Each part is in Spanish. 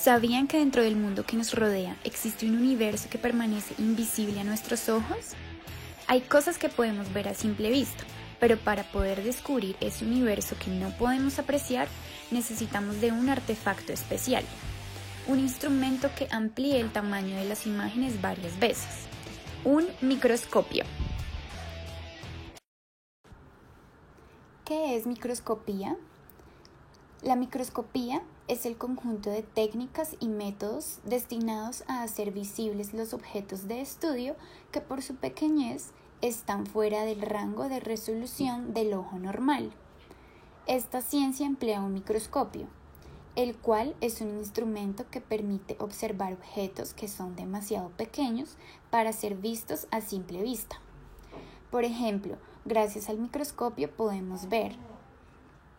¿Sabían que dentro del mundo que nos rodea existe un universo que permanece invisible a nuestros ojos? Hay cosas que podemos ver a simple vista, pero para poder descubrir ese universo que no podemos apreciar, necesitamos de un artefacto especial, un instrumento que amplíe el tamaño de las imágenes varias veces, un microscopio. ¿Qué es microscopía? La microscopía es el conjunto de técnicas y métodos destinados a hacer visibles los objetos de estudio que por su pequeñez están fuera del rango de resolución del ojo normal. Esta ciencia emplea un microscopio, el cual es un instrumento que permite observar objetos que son demasiado pequeños para ser vistos a simple vista. Por ejemplo, gracias al microscopio podemos ver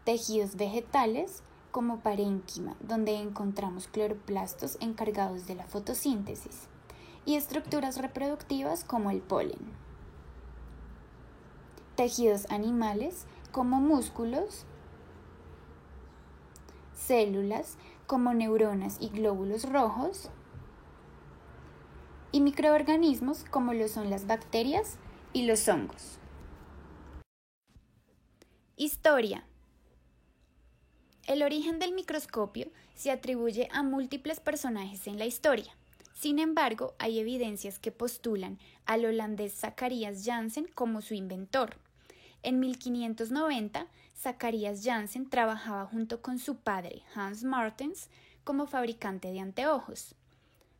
tejidos vegetales como parénquima, donde encontramos cloroplastos encargados de la fotosíntesis, y estructuras reproductivas como el polen. Tejidos animales como músculos, células como neuronas y glóbulos rojos, y microorganismos como lo son las bacterias y los hongos. Historia. El origen del microscopio se atribuye a múltiples personajes en la historia. Sin embargo, hay evidencias que postulan al holandés Zacharias Janssen como su inventor. En 1590, Zacharias Janssen trabajaba junto con su padre, Hans Martens, como fabricante de anteojos.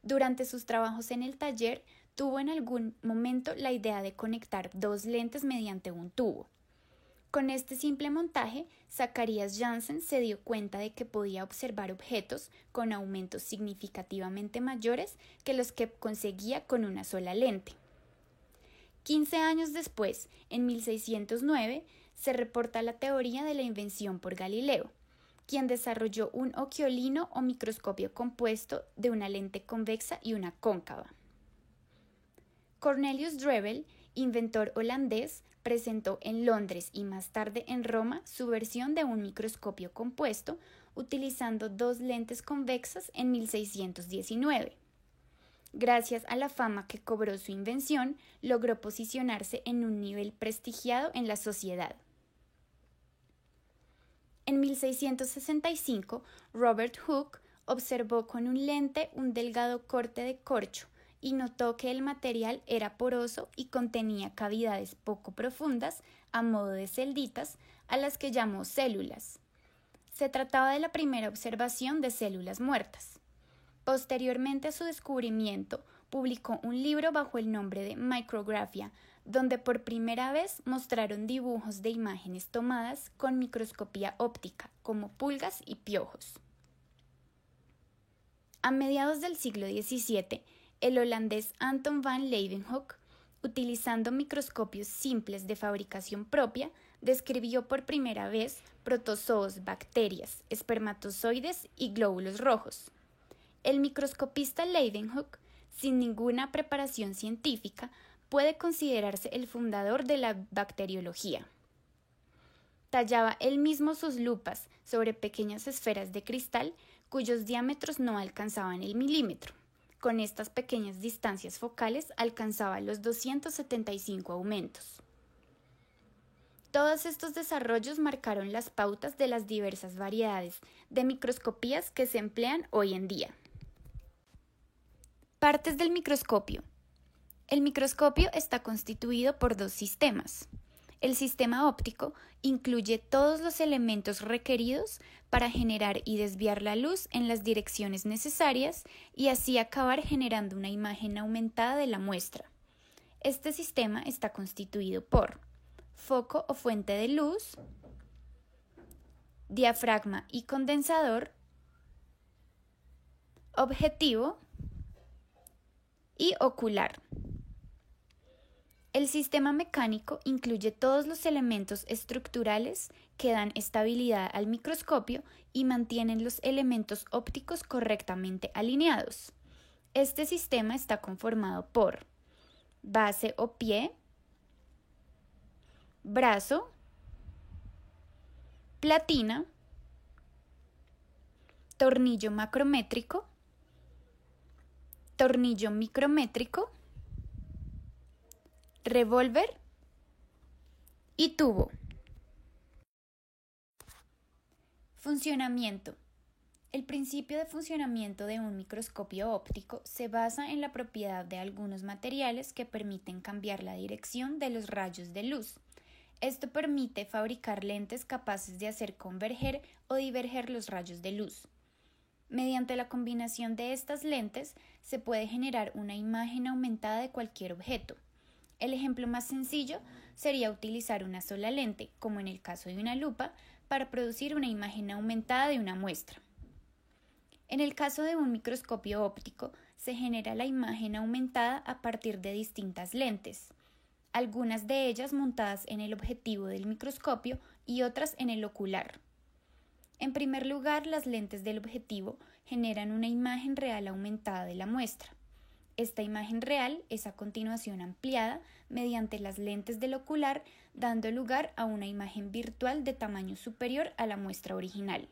Durante sus trabajos en el taller, tuvo en algún momento la idea de conectar dos lentes mediante un tubo. Con este simple montaje, Zacharias Janssen se dio cuenta de que podía observar objetos con aumentos significativamente mayores que los que conseguía con una sola lente. 15 años después, en 1609, se reporta la teoría de la invención por Galileo, quien desarrolló un ochiolino o microscopio compuesto de una lente convexa y una cóncava. Cornelius Drebbel, inventor holandés, presentó en Londres y más tarde en Roma su versión de un microscopio compuesto utilizando dos lentes convexas en 1619. Gracias a la fama que cobró su invención, logró posicionarse en un nivel prestigiado en la sociedad. En 1665, Robert Hooke observó con un lente un delgado corte de corcho y notó que el material era poroso y contenía cavidades poco profundas a modo de celditas, a las que llamó células. Se trataba de la primera observación de células muertas. Posteriormente a su descubrimiento, publicó un libro bajo el nombre de Micrographia, donde por primera vez mostraron dibujos de imágenes tomadas con microscopía óptica, como pulgas y piojos. A mediados del siglo XVII, el holandés Anton van Leeuwenhoek, utilizando microscopios simples de fabricación propia, describió por primera vez protozoos, bacterias, espermatozoides y glóbulos rojos. El microscopista Leeuwenhoek, sin ninguna preparación científica, puede considerarse el fundador de la bacteriología. Tallaba él mismo sus lupas sobre pequeñas esferas de cristal cuyos diámetros no alcanzaban el milímetro. Con estas pequeñas distancias focales alcanzaba los 275 aumentos. Todos estos desarrollos marcaron las pautas de las diversas variedades de microscopías que se emplean hoy en día. Partes del microscopio. El microscopio está constituido por dos sistemas. El sistema óptico incluye todos los elementos requeridos para generar y desviar la luz en las direcciones necesarias y así acabar generando una imagen aumentada de la muestra. Este sistema está constituido por foco o fuente de luz, diafragma y condensador, objetivo y ocular. El sistema mecánico incluye todos los elementos estructurales que dan estabilidad al microscopio y mantienen los elementos ópticos correctamente alineados. Este sistema está conformado por base o pie, brazo, platina, tornillo macrométrico tornillo micrométrico, revólver y tubo. Funcionamiento. El principio de funcionamiento de un microscopio óptico se basa en la propiedad de algunos materiales que permiten cambiar la dirección de los rayos de luz. Esto permite fabricar lentes capaces de hacer converger o diverger los rayos de luz. Mediante la combinación de estas lentes se puede generar una imagen aumentada de cualquier objeto. El ejemplo más sencillo sería utilizar una sola lente, como en el caso de una lupa, para producir una imagen aumentada de una muestra. En el caso de un microscopio óptico, se genera la imagen aumentada a partir de distintas lentes, algunas de ellas montadas en el objetivo del microscopio y otras en el ocular. En primer lugar, las lentes del objetivo generan una imagen real aumentada de la muestra. Esta imagen real es a continuación ampliada mediante las lentes del ocular, dando lugar a una imagen virtual de tamaño superior a la muestra original.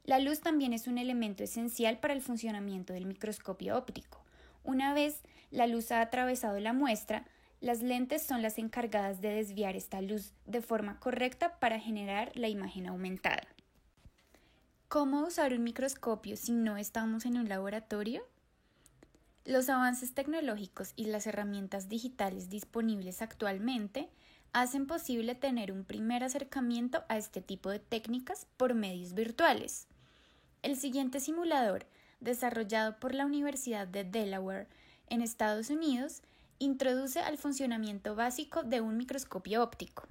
La luz también es un elemento esencial para el funcionamiento del microscopio óptico. Una vez la luz ha atravesado la muestra, las lentes son las encargadas de desviar esta luz de forma correcta para generar la imagen aumentada. ¿Cómo usar un microscopio si no estamos en un laboratorio? Los avances tecnológicos y las herramientas digitales disponibles actualmente hacen posible tener un primer acercamiento a este tipo de técnicas por medios virtuales. El siguiente simulador, desarrollado por la Universidad de Delaware en Estados Unidos, introduce al funcionamiento básico de un microscopio óptico.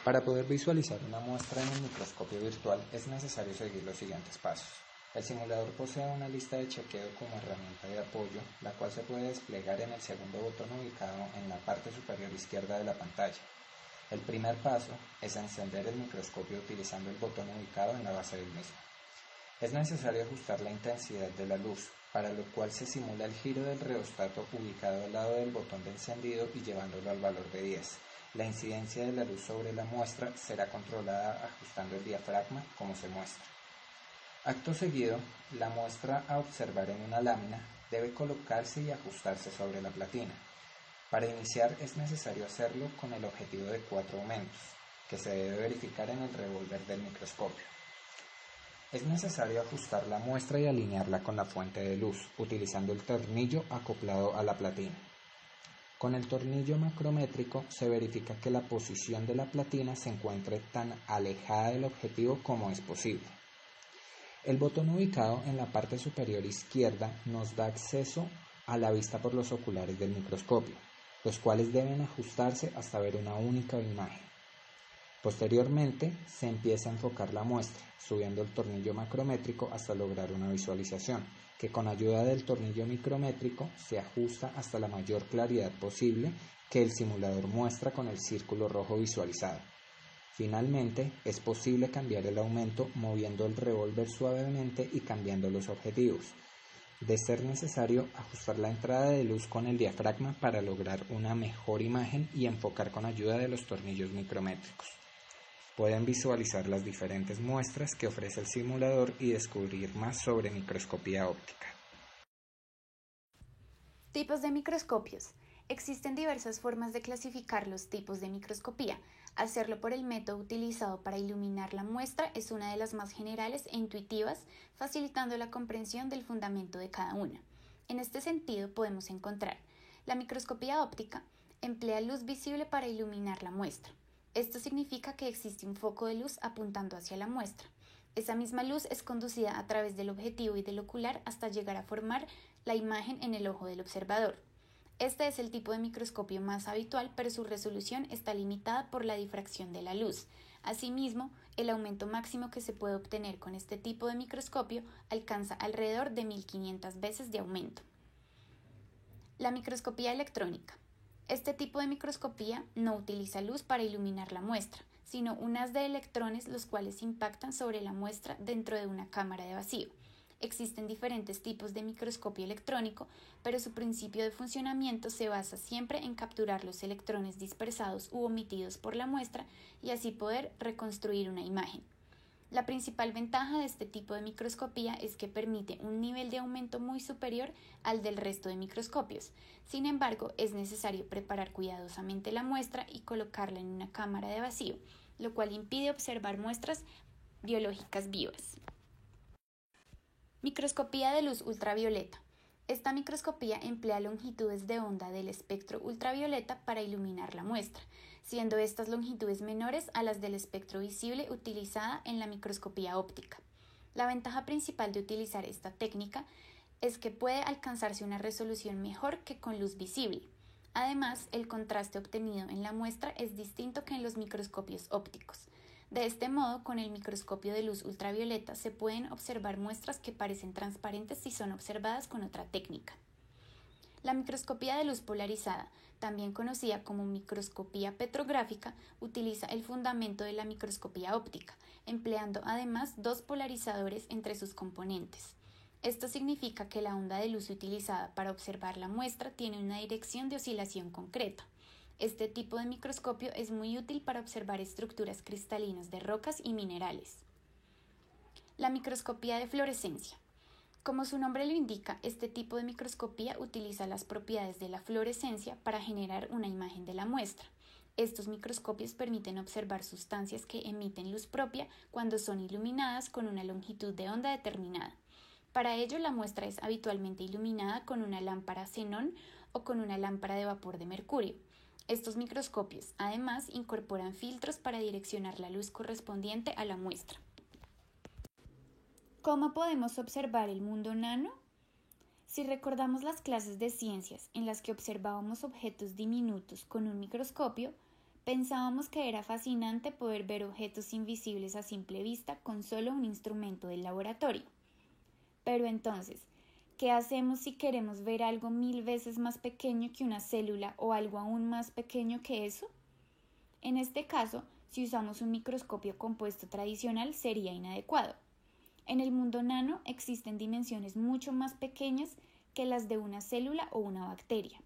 Para poder visualizar una muestra en un microscopio virtual es necesario seguir los siguientes pasos. El simulador posee una lista de chequeo como herramienta de apoyo, la cual se puede desplegar en el segundo botón ubicado en la parte superior izquierda de la pantalla. El primer paso es encender el microscopio utilizando el botón ubicado en la base del mismo. Es necesario ajustar la intensidad de la luz, para lo cual se simula el giro del reostato ubicado al lado del botón de encendido y llevándolo al valor de 10. La incidencia de la luz sobre la muestra será controlada ajustando el diafragma como se muestra. Acto seguido, la muestra a observar en una lámina debe colocarse y ajustarse sobre la platina. Para iniciar es necesario hacerlo con el objetivo de 4 aumentos, que se debe verificar en el revólver del microscopio. Es necesario ajustar la muestra y alinearla con la fuente de luz, utilizando el tornillo acoplado a la platina. Con el tornillo macrométrico se verifica que la posición de la platina se encuentre tan alejada del objetivo como es posible. El botón ubicado en la parte superior izquierda nos da acceso a la vista por los oculares del microscopio, los cuales deben ajustarse hasta ver una única imagen. Posteriormente, se empieza a enfocar la muestra, subiendo el tornillo macrométrico hasta lograr una visualización, que con ayuda del tornillo micrométrico se ajusta hasta la mayor claridad posible que el simulador muestra con el círculo rojo visualizado. Finalmente, es posible cambiar el aumento moviendo el revólver suavemente y cambiando los objetivos. De ser necesario, ajustar la entrada de luz con el diafragma para lograr una mejor imagen y enfocar con ayuda de los tornillos micrométricos. Pueden visualizar las diferentes muestras que ofrece el simulador y descubrir más sobre microscopía óptica. Tipos de microscopios. Existen diversas formas de clasificar los tipos de microscopía. Hacerlo por el método utilizado para iluminar la muestra es una de las más generales e intuitivas, facilitando la comprensión del fundamento de cada una. En este sentido podemos encontrar la microscopía óptica, emplea luz visible para iluminar la muestra. Esto significa que existe un foco de luz apuntando hacia la muestra. Esa misma luz es conducida a través del objetivo y del ocular hasta llegar a formar la imagen en el ojo del observador. Este es el tipo de microscopio más habitual, pero su resolución está limitada por la difracción de la luz. Asimismo, el aumento máximo que se puede obtener con este tipo de microscopio alcanza alrededor de 1500 veces de aumento. La microscopía electrónica. Este tipo de microscopía no utiliza luz para iluminar la muestra, sino un haz de electrones los cuales impactan sobre la muestra dentro de una cámara de vacío. Existen diferentes tipos de microscopio electrónico, pero su principio de funcionamiento se basa siempre en capturar los electrones dispersados u omitidos por la muestra y así poder reconstruir una imagen. La principal ventaja de este tipo de microscopía es que permite un nivel de aumento muy superior al del resto de microscopios. Sin embargo, es necesario preparar cuidadosamente la muestra y colocarla en una cámara de vacío, lo cual impide observar muestras biológicas vivas. Microscopía de luz ultravioleta. Esta microscopía emplea longitudes de onda del espectro ultravioleta para iluminar la muestra, siendo estas longitudes menores a las del espectro visible utilizada en la microscopía óptica. La ventaja principal de utilizar esta técnica es que puede alcanzarse una resolución mejor que con luz visible. Además, el contraste obtenido en la muestra es distinto que en los microscopios ópticos. De este modo, con el microscopio de luz ultravioleta se pueden observar muestras que parecen transparentes si son observadas con otra técnica. La microscopía de luz polarizada, también conocida como microscopía petrográfica, utiliza el fundamento de la microscopía óptica, empleando además dos polarizadores entre sus componentes. Esto significa que la onda de luz utilizada para observar la muestra tiene una dirección de oscilación concreta. Este tipo de microscopio es muy útil para observar estructuras cristalinas de rocas y minerales. La microscopía de fluorescencia. Como su nombre lo indica, este tipo de microscopía utiliza las propiedades de la fluorescencia para generar una imagen de la muestra. Estos microscopios permiten observar sustancias que emiten luz propia cuando son iluminadas con una longitud de onda determinada. Para ello, la muestra es habitualmente iluminada con una lámpara xenón o con una lámpara de vapor de mercurio. Estos microscopios, además, incorporan filtros para direccionar la luz correspondiente a la muestra. ¿Cómo podemos observar el mundo nano? Si recordamos las clases de ciencias en las que observábamos objetos diminutos con un microscopio, pensábamos que era fascinante poder ver objetos invisibles a simple vista con solo un instrumento del laboratorio. Pero entonces, ¿qué hacemos si queremos ver algo 1000 veces más pequeño que una célula o algo aún más pequeño que eso? En este caso, si usamos un microscopio compuesto tradicional sería inadecuado. En el mundo nano existen dimensiones mucho más pequeñas que las de una célula o una bacteria,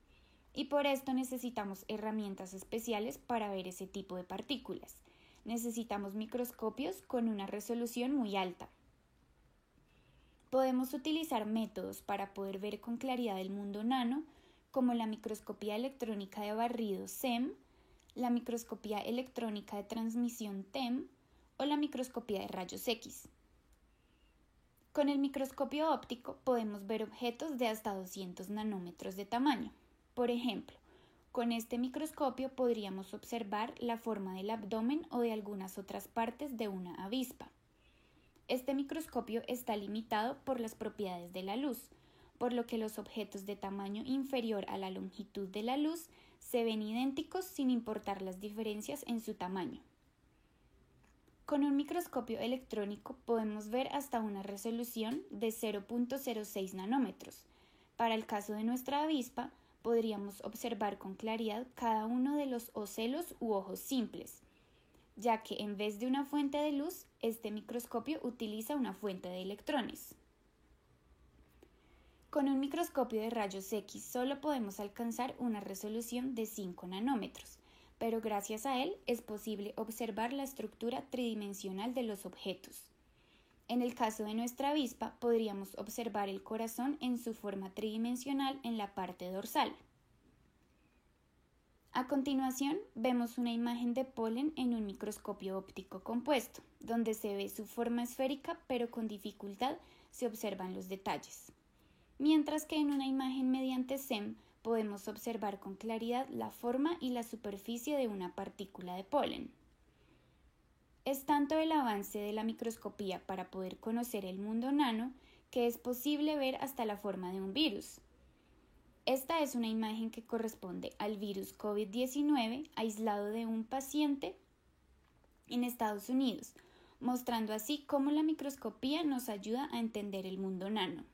y por esto necesitamos herramientas especiales para ver ese tipo de partículas. Necesitamos microscopios con una resolución muy alta. Podemos utilizar métodos para poder ver con claridad el mundo nano, como la microscopía electrónica de barrido SEM, la microscopía electrónica de transmisión TEM o la microscopía de rayos X. Con el microscopio óptico podemos ver objetos de hasta 200 nanómetros de tamaño. Por ejemplo, con este microscopio podríamos observar la forma del abdomen o de algunas otras partes de una avispa. Este microscopio está limitado por las propiedades de la luz, por lo que los objetos de tamaño inferior a la longitud de la luz se ven idénticos sin importar las diferencias en su tamaño. Con un microscopio electrónico podemos ver hasta una resolución de 0.06 nanómetros. Para el caso de nuestra avispa, podríamos observar con claridad cada uno de los ocelos u ojos simples, ya que en vez de una fuente de luz, este microscopio utiliza una fuente de electrones. Con un microscopio de rayos X solo podemos alcanzar una resolución de 5 nanómetros, pero gracias a él es posible observar la estructura tridimensional de los objetos. En el caso de nuestra avispa, podríamos observar el corazón en su forma tridimensional en la parte dorsal. A continuación, vemos una imagen de polen en un microscopio óptico compuesto, donde se ve su forma esférica, pero con dificultad se observan los detalles. Mientras que en una imagen mediante SEM podemos observar con claridad la forma y la superficie de una partícula de polen. Es tanto el avance de la microscopía para poder conocer el mundo nano que es posible ver hasta la forma de un virus. Esta es una imagen que corresponde al virus COVID-19 aislado de un paciente en Estados Unidos, mostrando así cómo la microscopía nos ayuda a entender el mundo nano.